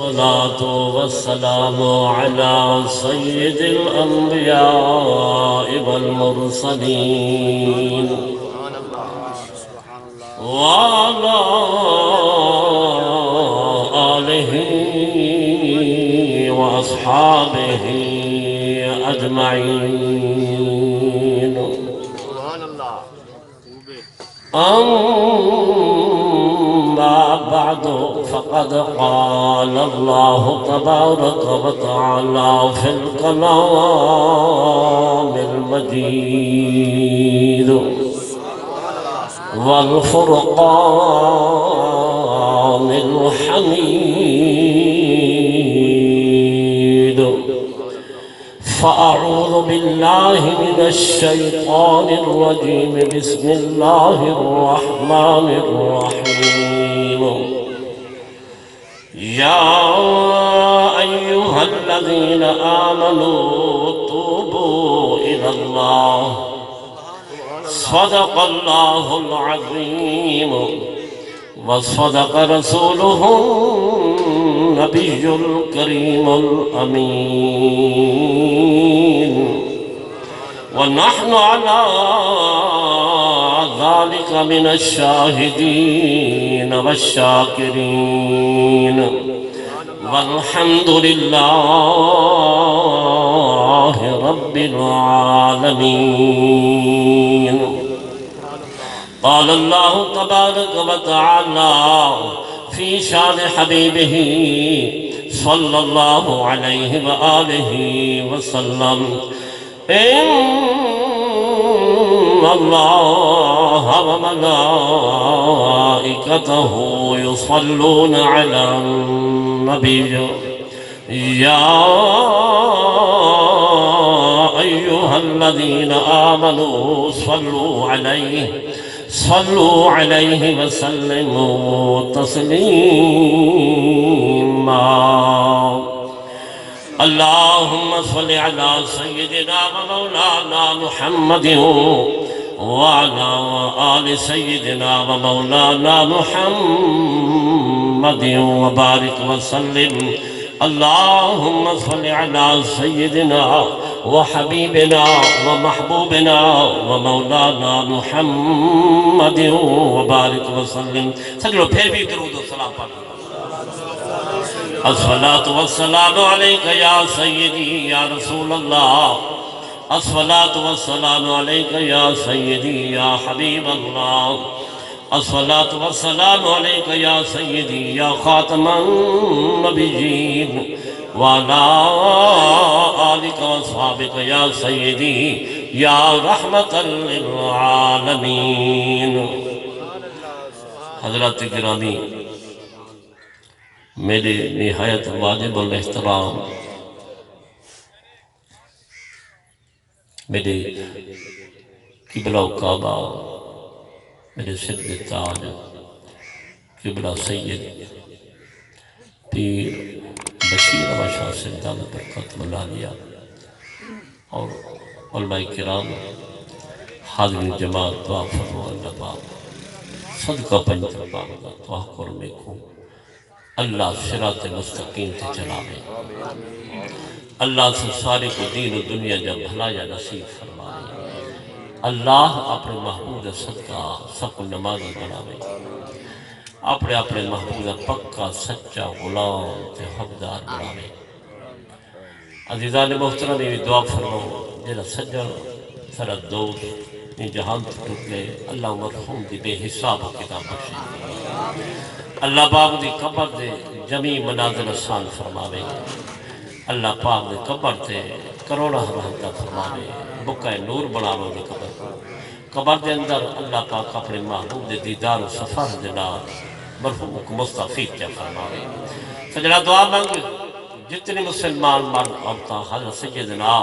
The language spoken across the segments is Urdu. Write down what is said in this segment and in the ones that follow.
والصلاة والسلام على سيد الأنبياء والمرسلين وعلى آله وأصحابه أجمعين. أما بعد فقد قال الله تبارك وتعالى في الكلام المجيد والفرقان الحميد. فأعوذ بالله من الشيطان الرجيم. بسم الله الرحمن الرحيم. يا أيها الذين آمنوا توبوا إلى الله. صدق الله العظيم وصدق رسوله النبي الكريم الأمين. ونحن على ذلك من الشاهدين والشاكرين والحمد لله رب العالمين. قال الله تبارك وتعالى في شان حبيبه صلى الله عليه وآله وسلم: إن الله وملائكته يصلون على النبي يا أيها الذين آمنوا صلوا عليه وسلموا تسليما. اللهم صل على سيدنا ومولانا محمد وعلى آل سيدنا ومولانا محمد وبارك وسلم. اللهم صل على سيدنا وحبيبنا ومحبوبنا ومولانا محمد وبارك وسلم. سجلو پھر بھی درود و سلام پڑھ. الصلاة والسلام عليك يا سيدي يا رسول الله. الصلاة والسلام عليك يا سيدي يا حبيب الله. الصلاة والسلام عليك يا سيدي يا خاتم النبيين وعلى آلك وأصحابك يا سيدي يا رحمة للعالمين. حضرات گرامی، میرے نہایت واجب الاحترام میرے قبلہ و کعبہ، میرے سر تاج قبلہ سید پیر بشیر احمد شاہ سے دامت برکت ملانیہ اور علماء کرام، حاضرین جماعت، دعا فرمو اللہ پاک صدقہ پنجر پاک دعا کرنے کو اللہ صراط مستقیم تے چلاوے. اللہ سے سارے کو دین و دنیا جب بھلایا نصیب فرمائے. اللہ اپنے محبوب صدقہ سب کو نمازی بناوے. اپنے محبوب پکا سچا غلام تے حقدار بناوے. عزیزان محترم بھی دعا فرمو جیسا سجن سارا دوست جہان ٹوٹ گئے. اللہ مرحوم دی بے حساب کتاب بخشے. اللہ پاک دی قبر دے جمی منازل آسان فرماوے. اللہ پاک دی قبر دے کروڑا رحمتہ فرماوے. بکہ نور بناوے دی قبر دے اندر اللہ پاک اپنے محبوب دے دیدار و صفحہ دلال مرحوم کو مستفید کیا فرماوے. سجدہ دعا مانگ جتنے مسلمان مرد عورتاں حضرت سیدنا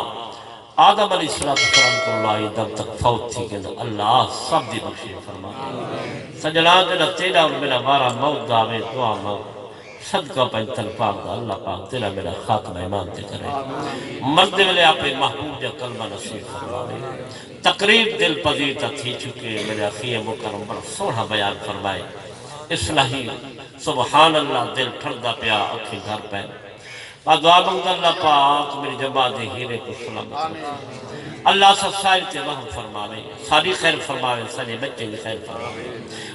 آدم علیہ السلام کو اللہ دم تک فوت تھی کہ اللہ سب دی بخشی فرماوے. سجدہ جنہ تیرا اور میرا مارا موت دعوے دعا مانگ صدقہ پنجتن پاک دا اللہ پاک تیرا میرا خاتمہ ایمان تے کرے. مرد والے اپنے محبوب جا کلمہ نصیب فرماوے. تقریب دل پذیر تا تھی چکے میرے اخی مکرم بڑا سوڑا بیان فرمائے. اصلاحی سبحان اللہ دل ٹھردا پیا اکھی گھر پہ دعا منگتا اللہ پاک میری جماعت ہیرے کو سلامت رکھے اللہ سائر تے رحم فرماوے ساری خیر فرماوے سارے بچے دی خیر فرماوے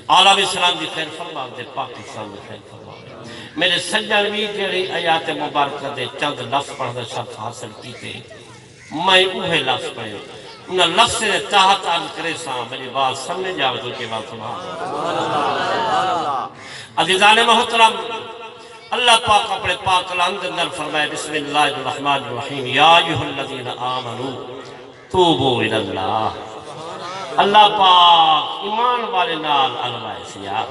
عالم اسلام دی خیر فرماوے پاکستان دی خیر فرماوے میرے سجن بھی جڑی آیات مبارکہ دے چند لفظ پڑھنے شرف حاصل کیتے میں اوہے لفظ پڑھے انہاں لفظ سے تحت عرض کرے ساں میری بات سمجھ جاوے تو کے بات سبحان اللہ عزیزان محترم اللہ پاک اپنے پاک کلام کے اندر فرمائے بسم اللہ الرحمن الرحیم یا ایھا الذین آمنوا توبوا الی اللہ اللہ پاک ایمان والے نال علوائے سیا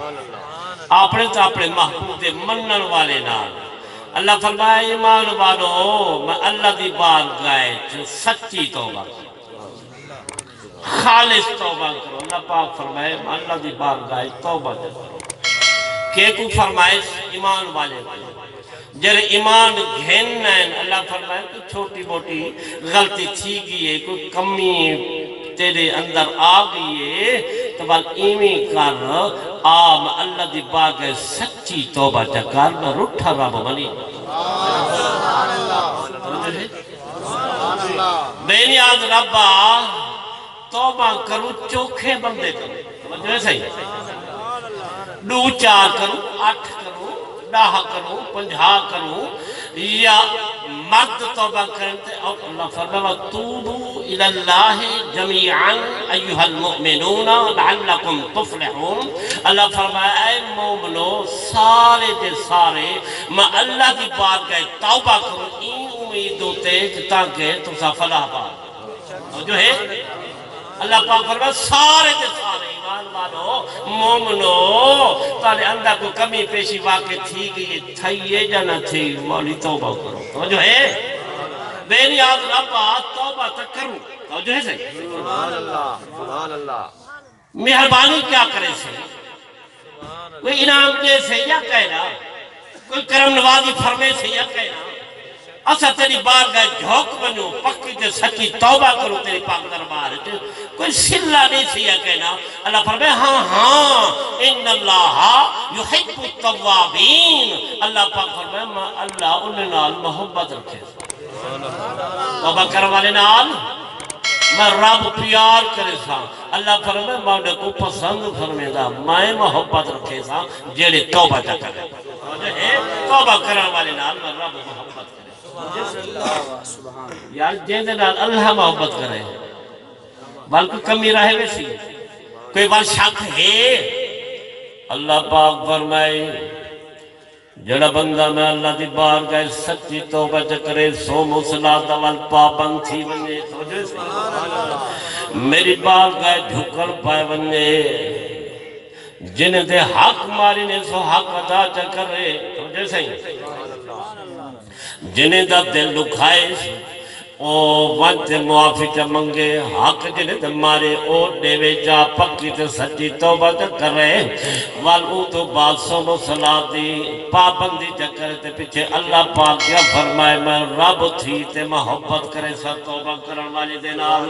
اپنے تو اپنے محبوب دے منن والے نال اللہ فرمائے ایمان والو میں اللہ دی بارگاہ سچی توبہ خالص توبہ کرو اللہ پاک فرمائے میں اللہ دی بارگاہ توبہ کرو کہ کو فرمائش ایمان والے جر ایمان گھن ہے اللہ فرمائے کوئی چھوٹی موٹی غلطی تھی گئی ہے کوئی کمی تیرے اندر آ گئی ہے تو بل ایمی کر آم اللہ دی باغ سچی توبہ چکار میں رٹھا رب منی بے نیاز ربا توبہ کرو چوکھے بندے کرو جو ہے صحیح دو چار کروں آٹھ کروں داہ کروں پنجھا کروں یا مرد توبہ کرتے اور اللہ فرمائے توبوا الی اللہ جمیعا ایھا المؤمنون لعلکم تفلحون اللہ فرمائے اے مومنو سارے دے سارے میں اللہ کی بارگاہ توبہ کروں این امید ہوتے کہ تاکہ تم فلاح پاؤ جو ہے اللہ پاک فرمائے سارے دے سارے ایمان والو مومنو تارے اندر کو کمی پیشی واقع تھی گئی تھائیے یا نہ تھی مولی توبہ کرو توجہ ہے بے نیاز ربا توبہ تک کروں توجہ ہے صحیح سبحان اللہ مہربانی کیا کرے سے کوئی انعام دے سے یا کہنا کوئی کرم نوازی فرمے سے یا کہنا اسا تیری بارگاہ جھوک بنو پکی تے سچی توبہ کرو تیری پاک دربار کوئی سلا نہیں سیا کہنا اللہ فرمائے ہاں ہاں ان اللہ یحب التوابین اللہ پاک فرمائے میں اللہ انہیں نال محبت رکھے توبہ کرنے والے نال میں رب پیار کرے سا اللہ فرمائے میں کو پسند فرمائے دا میں محبت رکھے سا جیڑے توبہ کرے توبہ کرنے والے نال میں رب محبت کرے یار جیندے نال اللہ محبت کرے بلکہ کمی رہے ویسی کوئی بات شک ہے اللہ پاک فرمائے جڑا بندہ میں اللہ دی بارگاہ سچی توبہ کرے سو مصلاۃ وال پابند تھی ونجے میری بارگاہ جھکڑ پائے ونجے جن دے حق ماری نے سو حق ادا کرے سمجھے صحیح جنہیں دا دل دکھائے او وقت معافی چا منگے حق جنہیں دا مارے او دیوے جا پکی تے سچی توبہ تے کرے والو تو بات سنو صلاح دی پابندی چا کرے تے پیچھے اللہ پاک کیا فرمائے میں رب تھی تے محبت کرے سا توبہ کرن والی دینال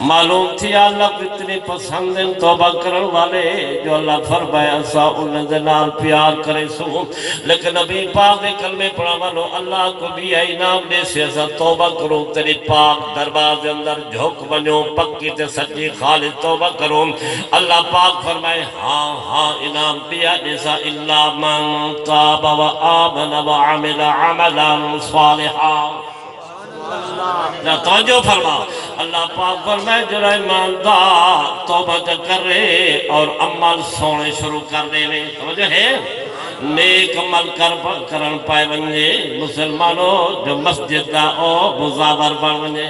معلوم تھی اللہ کو اتنی پسند ہیں توبہ کرن والے جو اللہ فرمائے ایسا انہیں دینال پیار کرے سو لیکن نبی پاک نے کلمے پڑھا والو اللہ کو بھی انعام دے سے ایسا توبہ کرو تیری پاک دربار دے اندر جھوک بنو پکی تے سچی خالص توبہ کرو اللہ پاک فرمائے ہاں ہاں انعام دیا جیسا اللہ من تاب و آمن و عمل عملا صالحا توجہ فرما اللہ پاک فرمائے جرا ایماندار توبہ کرے اور عمل سونے شروع کر دے میں توجہ ہے نیک عمل کرن پائے ونجے مسلمانوں جو مسجد دا او مزاور بن ونجے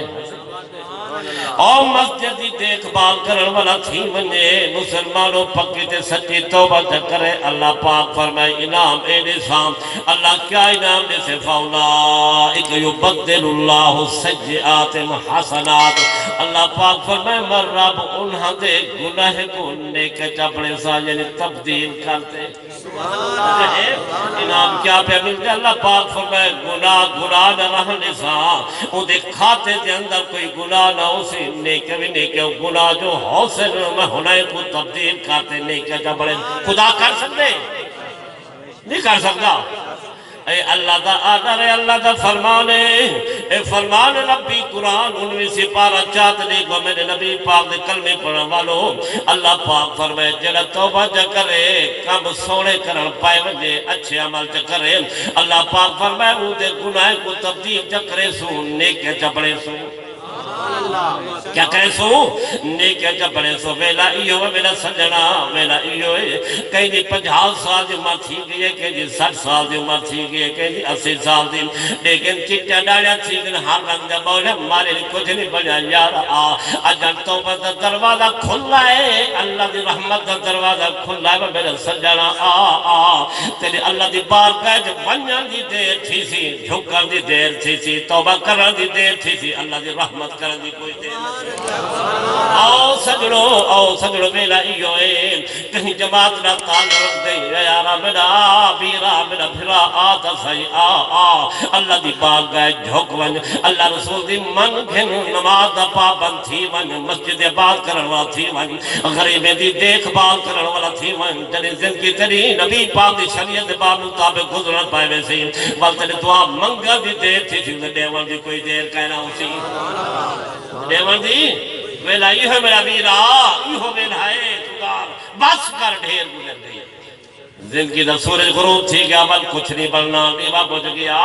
او مسجد دی دیکھ بھال کرن والا تھی ونجے مسلمانوں پکی تے سچی توبہ کرے اللہ پاک فرمائے انعام اے نظام اللہ کیا انعام دے سے فاولائک یبدل اللہ سجئات حسنات اللہ پاک فرمائے من رب انہاں دے گناہ کو نیک چپڑے سا یعنی تبدیل کرتے انعام کیا پہ ملتے اللہ پاک فرمائے گناہ نہ رہنے سا ان دے کھاتے دے اندر کوئی گناہ نہ اسے نیکے بھی نیکے گناہ جو حوصل میں ہونے کو تبدیل کرتے نیکے چپڑے خدا کر سکتے نہیں کر سکتا اے اللہ دا آدر ہے اللہ دا فرمان ہے اے فرمان ربی قرآن 19 سپارہ چاہت لے گو میرے نبی پاک دے کلمے پڑھن والو اللہ پاک فرمائے جڑا توبہ جا کرے کم سوڑے کرن پائے وجے اچھے عمل جا کرے اللہ پاک فرمائے وہ دے گناہ کو تبدیل جا کرے سو نیکے جا بڑے سو کیا کہے سو نیکے جا بڑے سو ویلا ایو ہے میرا سجنا ویلا ایو ہے کہیں دی 50 سال دی عمر تھی گئی ہے کہیں دی 60 سال دی عمر تھی گئی ہے کہیں دی 80 سال دی لیکن چٹا ڈاڑیا تھی گئی ہر رنگ جا بولے مارے کچھ نہیں بڑھا یار اجل توبہ دا دروازہ کھلا ہے اللہ دی رحمت دا دروازہ کھلا ہے میرا سجنا تیرے اللہ دی بارگاہ جو بنیاں دی دیر تھی سی جھکر دی دیر تھی سی توبہ کرن دی دیر تھی سی اللہ دی رحمت کرن دی کوئی دیر آؤ سجڑو میلا ایو ہے کہیں جماعت نہ تعلق رکھ دے یارا میرا بیرا میرا پھرا آتا سائی اللہ دی بارگاہ جھوک ون اللہ رسول دی من گھن نماز دا پابند تھی ون مسجد بات کرن والا تھی ون غریبیں دی دیکھ بال کرن والا تھی ون جنہیں زندگی تری نبی پاک دی شریعت باب مطابق گزرن پائے ویسے بل تیرے دعا منگا دی دیر تھی تھی دیوان دی کوئی دیر کہنا اسی دیوان دی ویلا یہ ہے میرا ویرا یہ ہو ویلا ہے تدار بس کر ڈھیر گزر گئی زندگی دا سورج غروب تھی گیا بل کچھ نہیں بلنا دیوا بجھ گیا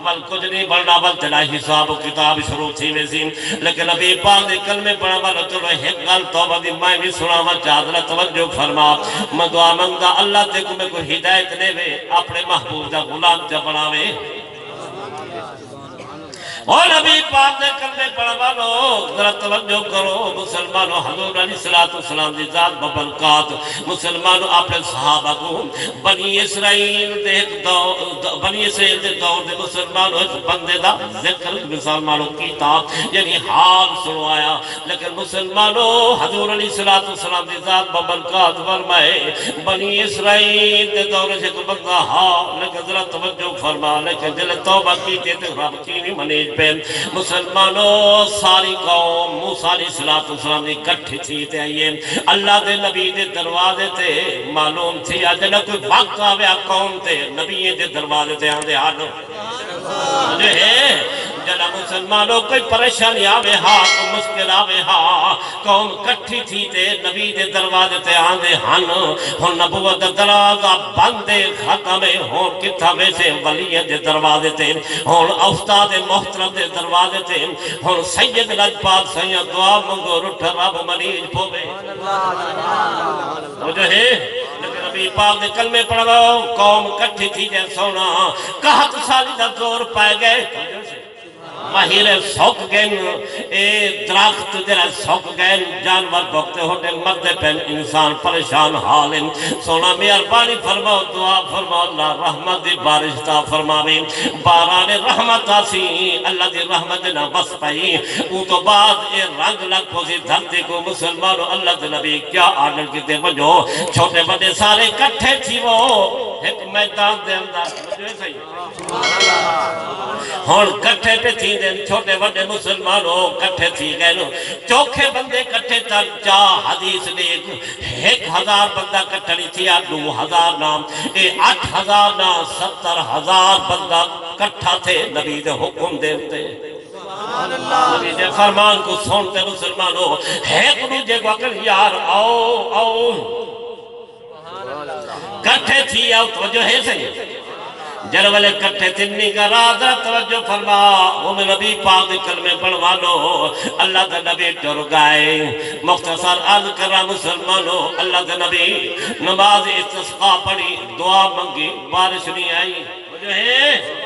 بل کچھ نہیں بلنا بل تیرا حساب و کتاب شروع تھی ویسی لیکن ابھی پاک دے کلمے پڑھا بل چلو ایک گل توبہ دی میں بھی سنا و چادر توجہ فرما میں دعا منگا اللہ تے کو میں کو ہدایت لے وے اپنے محبوب دا غلام جا بناوے اور نبی پاک دے کلمے پڑھوا لو ذرا توجہ کرو مسلمانوں حضور علیہ السلام دی ذات ببرکات مسلمانوں اپنے صحابہ کو بنی اسرائیل دے دور دے مسلمانوں اس بندے دا ذکر مسلمانوں کتاب یعنی حال سنوایا لیکن مسلمانوں حضور علیہ السلام دی ذات ببرکات فرمائے بنی اسرائیل دے دور سے کو بندہ حال لیکن ذرا توجہ فرما لیکن جل توبہ کی تے رب کی نہیں منیج مسلمانوں ساری قوم موسیٰ علیہ السلام نے کٹھی تھی تے آئیے اللہ دے نبی دے دروازے تے معلوم تھی آجنہ کوئی وقت آویا قوم تے نبی دے دروازے تے آندے آنو جو ہے جنا مسلمانوں کوئی پریشانی آوے ہاں کوئی مشکل آوے ہاں قوم کٹھی تھی تے نبی دے دروازے تے آندے ہن ہن نبوت دروازہ بندے ختم ہون کتھا میں سے ولی دے دروازے تے ہن استاد محترم دے دروازے تے ہن سید لجپال سید دعا منگو رٹھ رب منیج پوے وہ جو ہے نبی پاک دے کلمے پڑھو قوم کٹھی تھی جے سونا 61 سالی دا زور پائے گئے ماہر سوک گئن اے درخت جرہ سوک گئن جانور بکتے ہوتے مردے پہن انسان پریشان حالن سونا مہربانی فرماؤ دعا فرماؤ اللہ رحمت دی بارش تا فرماویں باران رحمت آسی اللہ دی رحمت نہ بس پائی او تو بعد اے رنگ لگ پوسی دھرتی کو مسلمانو اللہ دی نبی کیا آڈر کی دے وجو چھوٹے بڑے سارے کٹھے تھی وہ ایک میدان دے اندر مجھے صحیح ہون کٹھے پہ تھی دن چھوٹے بڑے مسلمانوں کٹھے تھی گئے نو چوکھے بندے کٹھے تر جا حدیث نے 1000 بندہ کٹھنی تھی 2000 نام 8000 نام 70000 بندہ کٹھا تھے نبی دے حکم دیتے نبی دے فرمان کو سنتے مسلمانوں ایک دوجے کو اگر یار آؤ کٹھے تھی آؤ توجہ ہے صحیح جر والے کٹھے تنی کا رادہ توجہ فرما وہ میں نبی پاک کلمے پڑھوا لو اللہ دا نبی ٹر گائے مختصر عرض کر رہا مسلمانوں اللہ دا نبی نماز استسقا پڑھی دعا منگی بارش نہیں آئی جو ہے